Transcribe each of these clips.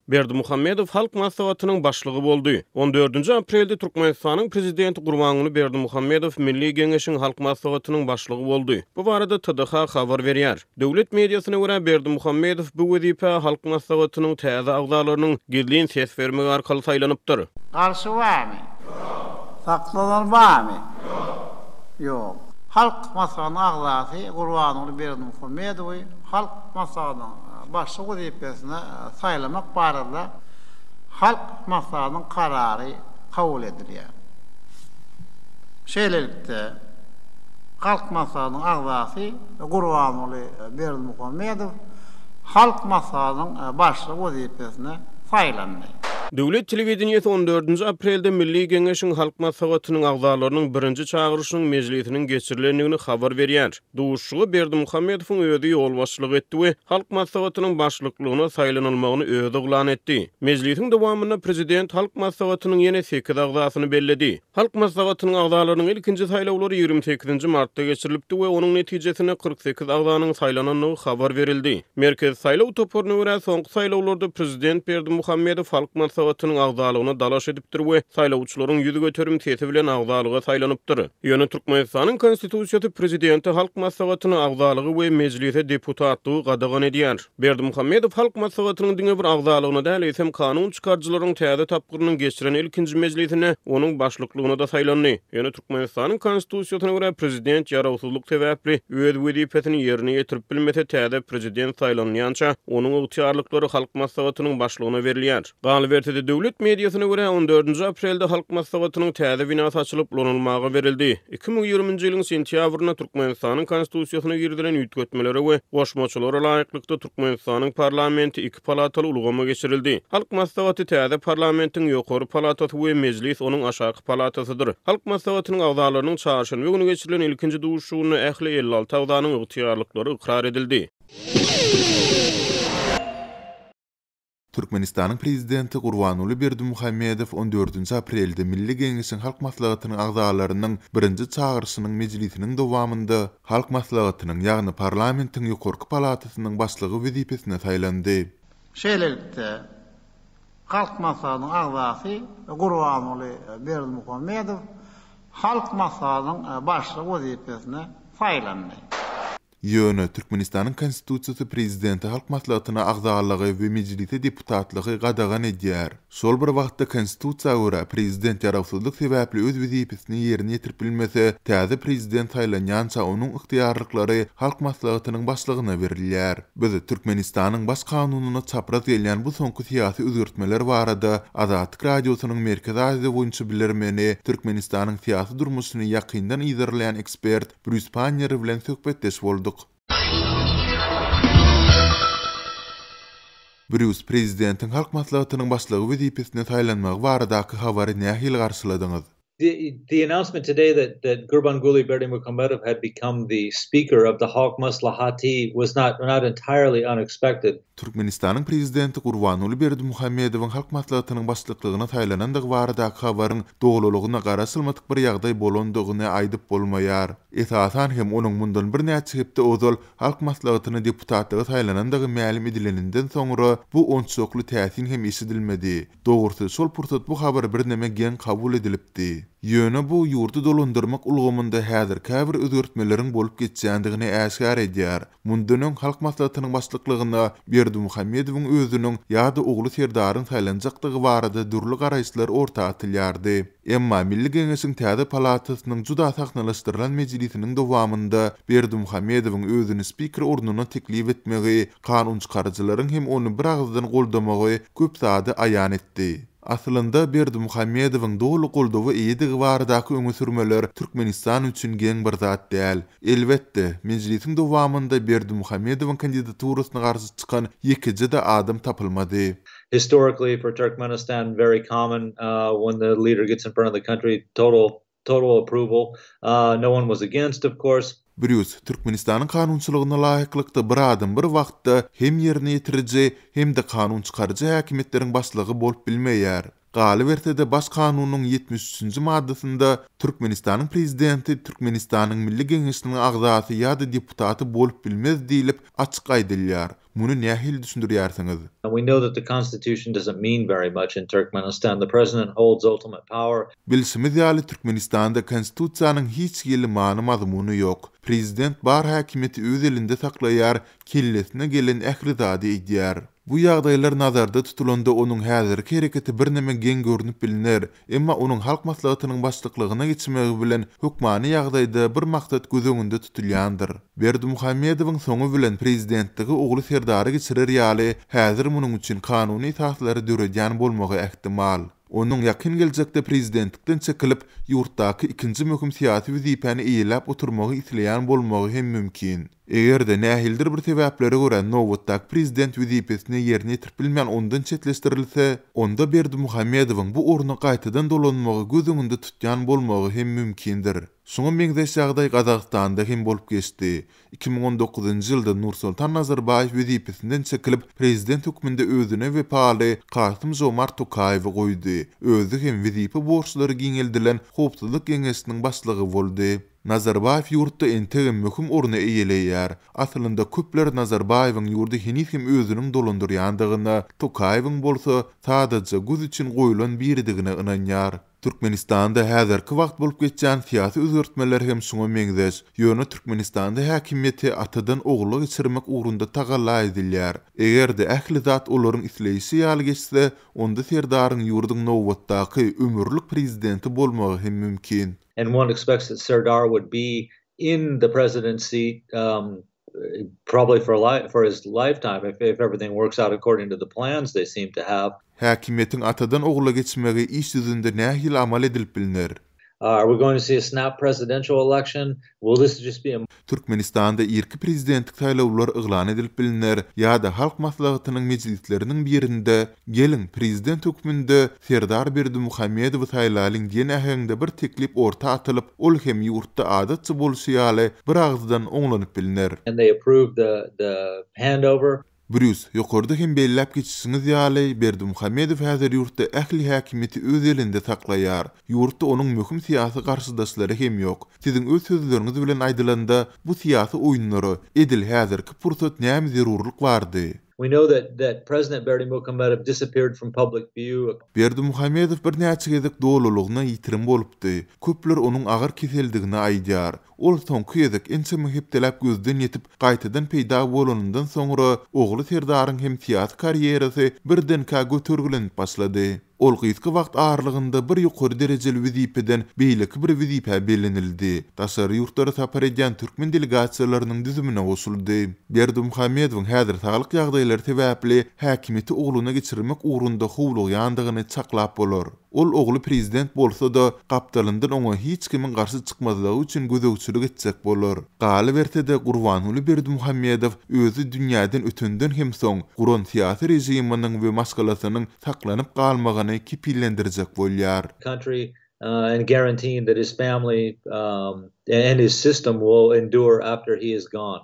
Berdimuhammedow halk maslahatynyň başlygy boldy. 14-nji aprelde Türkmenistanyň prezidenti Gurbanuly Berdimuhammedow Milli Geňeşiň halk maslahatynyň başlygy boldy. Bu barada TDH habar berýär. Döwlet mediasyna görä Berdimuhammedow bu wezipe halk maslahatynyň täze agzalarynyň gizlin ses bermegi arkaly saýlanypdyr. Garşy barmy? Saklanan barmy? Yok. Halk maslahatynyň agzasy Gurbanuly Berdimuhammedow halk maslahatynyň başlyk wezipesine saýlamak barada halk maslahatynyň karary kabul edilýär. Şeýlelikde halk maslahatynyň agzasy Gurbanuly Berdimuhammedow halk maslahatynyň başlyk wezipesine saýlandy. Döwlet telewizionyasy 14-nji aprelde Milli Geňeşiň halk maslahatynyň agzalarynyň birinji çağırışynyň mejlisiniň geçirilendigini habar berýär. Duşugy Berdimuhammedowyň özi ýol başçylyk etdi we halk maslahatynyň başlyklygyna saýlanylmagyny özi oglan etdi. Mejlisiň dowamında prezident halk maslahatynyň ýene 8 agzasyny bellädi. Halk maslahatynyň agzalarynyň ilkinji saýlawlary 28-nji martda geçirilipdi we onuň netijesinde 48 agzanyň saýlananlygy habar berildi. Merkez saýlaw toporuny görä soňky saýlawlarda prezident Berdimuhammedow halk maslahatynyň agzalygyna dalaş edipdir we saýlawçylaryň ýüzi göterim tesi bilen agzalyga saýlanypdyr. Ýöne Türkmenistanyň konstitusiýasy prezidenti halk maslahatynyň agzalygy we mejlise deputatlygy gadagan edýär. Berdimuhammedow halk maslahatynyň diňe bir agzalygyna däl esem kanun çykarjylaryň täze tapgyrynyň geçiren ilkinji mejlisine onuň başlyklygyna da saýlandy. Ýöne Türkmenistanyň konstitusiýasyna görä prezident ýarawsuzlyk sebäpli öz wezipesini ýerine ýetirip bilmese täze prezident saýlanýança onuň ygtyýarlyklary halk maslahatynyň başlygyna berilýär. Galbertede döwlet mediasyna görä 14-nji aprelde halk maslahatynyň täze binasy açylyp lonulmagy berildi. 2020-nji ýylyň sentýabryna Türkmenistanyň konstitusiýasyna girdilen ýütgetmelere we goşmaçylara laýyklykda Türkmenistanyň parlamenti 2 palataly ulgama geçirildi. Halk maslahaty täze parlamentiň ýokary palatasy we mejlis onuň aşaky palatasydyr. Halk maslahatynyň agzalarynyň çarşanby güni geçirilen ilkinji duşugyny ähli 56 agzanyň ygtyýarlyklary ikrar edildi. Türkmenistanyň prezidenti Gurbanuly Berdimuhammedow 14-nji aprelde Milli Geňeşiň halk maslahatynyň agzalarynyň birinji çağırışynyň mejlisiniň dowamında halk maslahatynyň ýagny parlamentiň ýokarky palatasynyň başlygy wezipesine saýlandy. Şeýlelikde halk maslahatynyň agzasy Gurbanuly Berdimuhammedow halk maslahatynyň başlyk wezipesine saýlandy. Ýöne Türkmenistanyň konstitusiýasy prezidenti halk maslahatyna agzalygy we mejlise deputatlygy gadagan edýär. Şol bir wagtda konstitusiýaga görä prezident ýarawsuzlyk sebäpli öz wezipesini ýerine ýetirip bilmese, täze prezident saýlanýança onuň ygtyýarlyklary halk maslahatynyň başlygyna berilýär. Biz Türkmenistanyň baş kanunyna çapraz gelýän bu soňky syýasy özgertmeler barada Azatlyk radiosynyň Merkez Aziýa boýunça bilermeni Türkmenistanyň syýasy durmuşyny ýakyndan izleýän ekspert Bruce Panyer bilen söhbetdeş boldyk. Bruce prezidentiň halk maslahatynyň başlygy wezipesine saýlanmagy baradaky habary nähil garşyladyňyz? The announcement today that Gurbanguly Berdimuhammedow had become the speaker of the Halk Maslahati was not entirely unexpected. Türkmenistanyň prezidenti Gurbanuly Berdimuhammedowyň halk maslahatynyň başlyklygyna saýlanandygy baradaky habaryň dogrulygyna garaşylmadyk bir ýagdaý bolandygyny aýdyp bolmaýar. Esasan hem onuň mundan bir näçe hepde ozal halk maslahatyny deputatlyga saýlanandygy ma'lum edileninden soňra bu onçokly täsin hem eşidilmedi. Dogrusu şol pursat bu habar bir näme gen kabul edilipdi. Ýöne bu ýurdu dolandyrmak ulgamynda häzir käbir özgertmeleriň bolup geçýändigini äşkar edýär. Mundanyň halk maslahatynyň başlyklygyna Berdimuhammedowyň özüniň ýa-da ogly serdaryň saýlanjakdygy barada durly garaýşlar ortaga atylýardy. Emma Milli Geňeşiň täze palatasynyň juda saknalaşdyrylan mejlisiniň dowamında Berdimuhammedowyň özüni spiker ornuna teklip etmegi, kanun çykarjylaryň hem onu bir agzdan goldamagy köp zady aýan etdi. Aslında Berdimuhammedowyň dogly goldawy eýdigi baradaky öňe sürmeler Türkmenistan üçin geň bir zat däl. Elbetde, mejlisiň dowamında Berdimuhammedowyň kandidaturasyna garşy çykan ýekiji de adam tapylmady. Historically, for Turkmenistan, very common when the leader gets in front of the country, total approval. No one was against, of course. Bruce, Türkmenistanyň kanunçylygyna laýyklykda bir adam bir wagtda hem ýerine ýetiriji hem de kanun çykarjy häkimetleriň başlygy bolup bilmeýär. Galy bertede baş kanunynyň 73-nji maddasynda Türkmenistanyň prezidenti Türkmenistanyň Milli Geňeşiniň agzasy ýa-da deputaty bolup bilmez diýilip açyk aýdylýar. Muny nähil düşündirýärsiňiz? And we know that the Constitution doesn't mean very much in Turkmenistan. The president holds ultimate power. Bilsimiz ýaly Türkmenistanda konstitusiýanyň hiç ýyly many mazmuny ýok. Prezident bar häkimeti öz elinde saklaýar, kellesine gelen ähli zady edýär. Bu ýagdaýlar nazarda tutulanda onuň häzirki hereketi birneme geň görünip bilinir, emma onuň halk maslahatynyň başlyklygyna geçmegi bilen hukmany ýagdaýda bir maksat gözüňünde tutulýandyr. Berdimuhammedowyň soňu bilen prezidentligi ogly Serdary geçirer ýaly häzir munyň üçin kanuny taslary döredýän bolmagy ähtimal. Onuň ýakyn geljekde prezidentlikden çekilip ýurtdaky ikinji möhüm syýasy wezipany eýlap oturmagy isleýän bolmagy hem mümkin. Egerde nähildir bir sebäplere görä nowatdaky prezident wezipesini ýerine ýetiripilmän ondan çetleşdirilse, onda Berdimuhammedowyň bu orna gaýtadan dolanmagy gözüňünde tutýan bolmagy hem mümkindir. Şoňa meňzeş ýagdaý Gazagstanda hem bolup geçdi. 2019-njy ýylda Nursultan Nazarbayew wezipesinden çekilip prezident hukmynda özüne we paly Kasym-Jomart Tokayewy goýdy. Özü hem wezipe borçlary giňeldilen Howpsuzlyk Geňeşiniň başlygy boldy. Nazarbayew ýurtda entegem möhüm orna eýeleýär. Aslynda köpler Nazarbayewyň ýurdy hinis hem özüniň dolandyrýandygyna, Tokayewyň bolsa sadajy göz üçin goýulan biridigine ynanýar. Türkmenistanda häzirki wagt bolup geçýän syýasy özgertmeler hem şoňa meňzeş. Ýöne Türkmenistanda häkimiýeti atadan ogly geçirmek ugrunda tagalla edilýär. Egerde ähli zat olaryň isleýişi ýaly geçse, onda Serdaryň ýurduň nowatdaky ömürlük prezidenti bolmagy hem mümkin. And one expects that Serdar would be in the presidency probably for his lifetime if everything works out according to the plans they seem to have. Häkimiýetiň atadan ogla geçmegi iş ýüzünde nähil amal edilip bilinir. Are we going to see a snap presidential election? Will this just be a... Türkmenistanda irki prezidentlik saýlawlar yglan edilip bilinir, ýa-da halk maslahatynyň mejlisleriniň birinde gelin prezident hukmynda Serdar Berdimuhammedow saýlalyň diýen ähengde bir teklip orta atylyp, ol hem ýurtda adatçy bolşy ýaly bir agzydan oňlanyp bilinir. And they approved the handover. Brüs, ýokarda hem bellap geçişiniz ýaly Berdimuhammedow häzir ýurtda ähli häkimiýeti öz elinde saklaýar. Ýurtda onuň möhüm syýasy garşydaşlary hem ýok. Siziň öz sözleriňiz bilen aýdylanda bu syýasy oýunlary edil häzirki pursat näme zerurlyk bardy? We know that President Berdimuhammedow disappeared from public view. Berdimuhammedow bir näçe gezek dowlulugyna ýitirim bolupdy. Köpler onuň agyr keseldigini aýdýar. Ol soňky gezek ençe mühipdelap gözden ýetip gaýtadan peýda bolanyndan soňra ogly Serdaryň hem syýasy karýerasy birden götergilenip başlady. Ol gyzky wagt ağırlygynda bir ýokary derejeli wezipeden beýleki bir wezipe belenildi. Taşary ýurtlara sapar edýän türkmen delegasiýalarynyň düzümine goşuldy. Berdimuhammedowyň häzir saglyk ýagdaýlary sebäpli häkimiýeti ogluny geçirmek ugrunda howlugýandygyny çaklap bolar. Ol ogly prezident bolsa da gapdalyndan oňa hiç kimin garşy çykmazlygy üçin gözegçilik etjek bolar. Galy bertede Gurbanuly Berdimuhammedow özü dünýäden ötünden hem soň Guran syýasy rejiminiň we maskalasynyň saklanyp galmagyny kipillendirjek bolýar. Country and guaranteeing that his family and his system will endure after he is gone.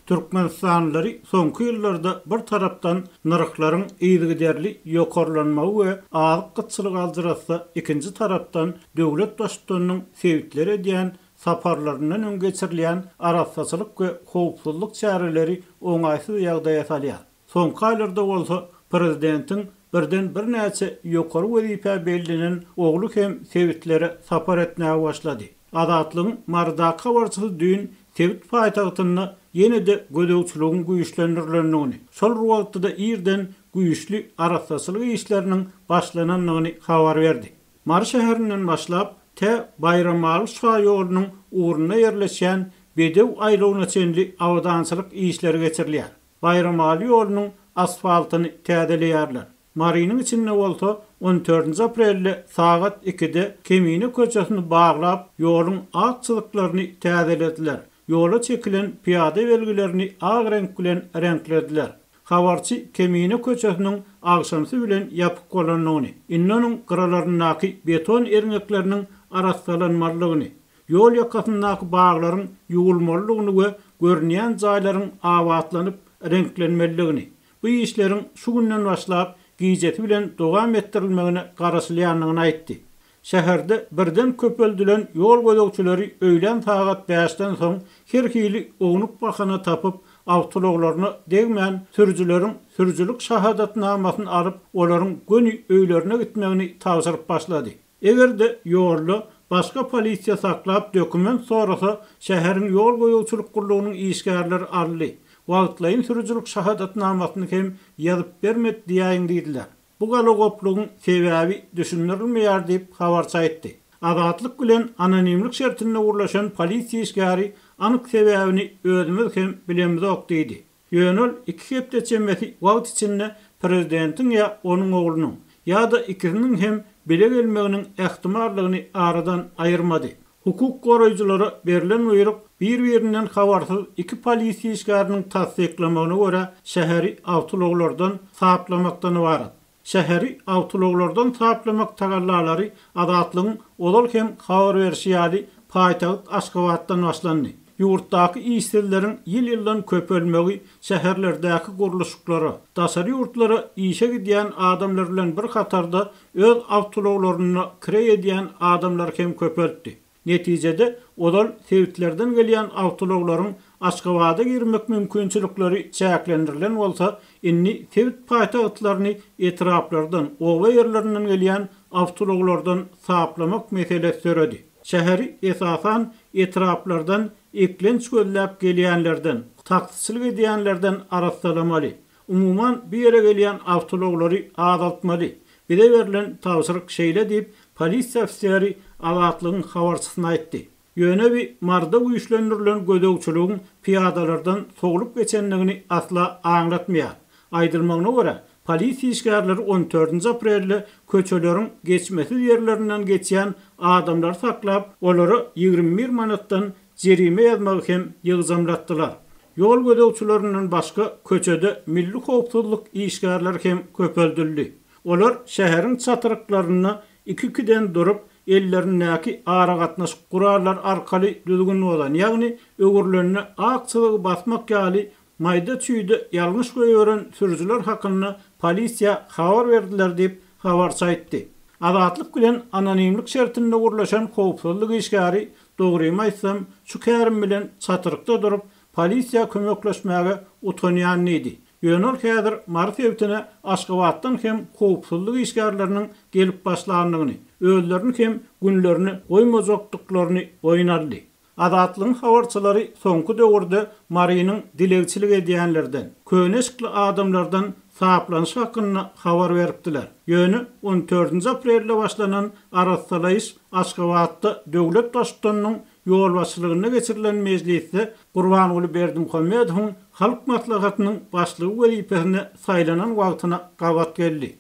Türkmenistanlary soňky ýyllarda bir tarapdan narhlaryň ýygyderli ýokarlanmagy we agyk gyçylyk aljyrasa, ikinji tarapdan döwlet başçylarynyň sebitleri edýän saparlarynyň öň geçirilýän arassaçylyk we howpsuzlyk çäreleri oňaýsyz ýagdaýa salýar. Soňky aýlarda bolsa prezidentiň birden bir näçe ýokary wezipe belinen ogly hem sebitleri sapar etmäge başlady. Adatlygyň mardaky habarçysy düýün sebit paýtagtyny ýene-de gödöwçiligiň güýçlendirilýändigini, şol wagtda ýerden güýçli arassaçylyk işleriniň başlananyny habar berdi. Mar şäherinden başlap te Bayramaly şahy ýolunyň uğruna ýerleşen Bedew aýlagyna çenli awdançylyk işleri geçirilýär. Bayramaly ýolunyň asfaltyny täzelýärler. Marynyň içinde bolsa 14 aprelde saat 2'de Kemine köçesini bağlap ýoluň akçylyklaryny täzelediler. Yola çekilen piyade belgilerini ağ renk bilen renklediler. Habarçy Kemine köçesiniň agşamsy bilen ýapyk bolanyny, innonyň gyralarynaky beton erňekleriniň arassalanmalygyny, ýol ýakasyndaky baglaryň ýuwulmalygyny we görnýän jaýlaryň awatlanıp renklenmeligini. Bu işleriň şu günden başlap gijeti bilen dowam etdirilmegine garaşylýanlygyny aýtdy. Şäherde birden köpeldilen ýol gözegçileri öýlen saat 5-den soň her hili ognup bakana tapyp awtologlaryny degmän sürüjülerin sürüjülük şahadatnamasyny alyp olaryň göni öýlerine gitmegini tawsyryp başlady. Egerde ýolly başga polisiýa saklap dokument sorasa şäheriň ýol goýugçylyk gurulugynyň işgärleri arly. Wagtlaýyn sürüjülük şahadatnamasyny hem ýazyp bermek diýýän diýdiler. Bu galagoplugyň sebäbi düşündirilmeýär diýip habarça aýtdy. Azatlyk bilen anonimlik şertinde urlaşan polisiýa işgäri anyk sebäbini özümiz hem bilemizok diýdi. Ýönül 2 hepde çemmesi wagt içinde prezidentiň ýa onuň oglunyň ýa-da ikisiniň hem bile gelmeginiň ähtimallygyny aradan aýyrmady. Hukuk goraýjylary berilen buyruk bir-birinden habarsyz 2 polisiýa işgäriniň tasdiklamagyna görä şäheri awtologlardan saplamakdan ibaret. Şäheri awtologlardan saplamak tagallalary adatlygyň olal hem habar berýäri paýtagyt Aşgabatdan başlandy. Ýurtdaky işçileriň ýyl-ýyldan köpelmegi şäherlerdäki guruluşlary, daşary ýurtlary işe gidýän adamlar bilen bir hatarda öz awtologlaryny kire edýän adamlar hem köpeldi. Netijede olal sebitlerden gelýän awtologlaryň Aşgabata girmek mümkinçilikleri çäklendirilen bolsa, inni sebit paýtagtlaryny etraplardan, owa ýerlerinden gelýän awtologlardan saplamak meselesi töredi. Şäheri esasan etraplardan eklenç gözläp gelýänlerden, taksçylyk edýänlerden arassalamaly. Umuman bir ýere gelýän awtologlary azaltmaly. Bide berilen tawsyryk şeýle diýip polisiýa ofiseri azatlygyň habarçysyna aýtdy. Ýönebi marda güýçlendirilen gödegçiligiň piýadalardan soglup geçenligini asla aňlatmaýar. Aýdylmagyna görä, polisiýa işgärleri 14 aprelde köçeleriň geçmesi ýerlerinden geçýän adamlar saklap, olary 21 manatdan jerime ýazmagy hem ýygzamlatdylar. Ýol gödegçilerinden başga köçede milli howpsuzlyk işgärleri hem köpeldildi. Olar şäheriň çatyryklaryny 2-2den durup ellerindäki ara gatnaşyk gurarlar arkaly düzgün bolan, ýagny ögürlerini akçylygy basmak ýaly maýda çüýde ýalňyş goýuran sürüjüler hakyny polisiýa habar berdiler diýip habarça aýtdy. Azatlyk bilen anonimlik şertinde gurlaşan howpsuzlyk işgäri dogrymy aýtsam şu kärim bilen çatyrykda durup polisiýa kömekleşmäge utanýan idi. Ýönül häzir marifetine Aşgabatdan hem howpsuzlyk işgärleriniň gelip başlandygyny, özlerini hem günlerini goýmazokdyklaryny oýnardy. Azatlygyň habarçylary soňky döwürde Marynyň dilegçilik edýänlerden, köneşikli adamlardan saplanyş hakyny habar beripdiler. Ýöne 14 aprelde başlanan araşdyrmalar Aşgabatda döwlet başçylygynyň ýol başçylygyna geçirilen mejlisde Gurbanuly Berdimuhammedowyň halk maslahatynyň başlygy wezipesine saýlanan wagtyna gabat geldi.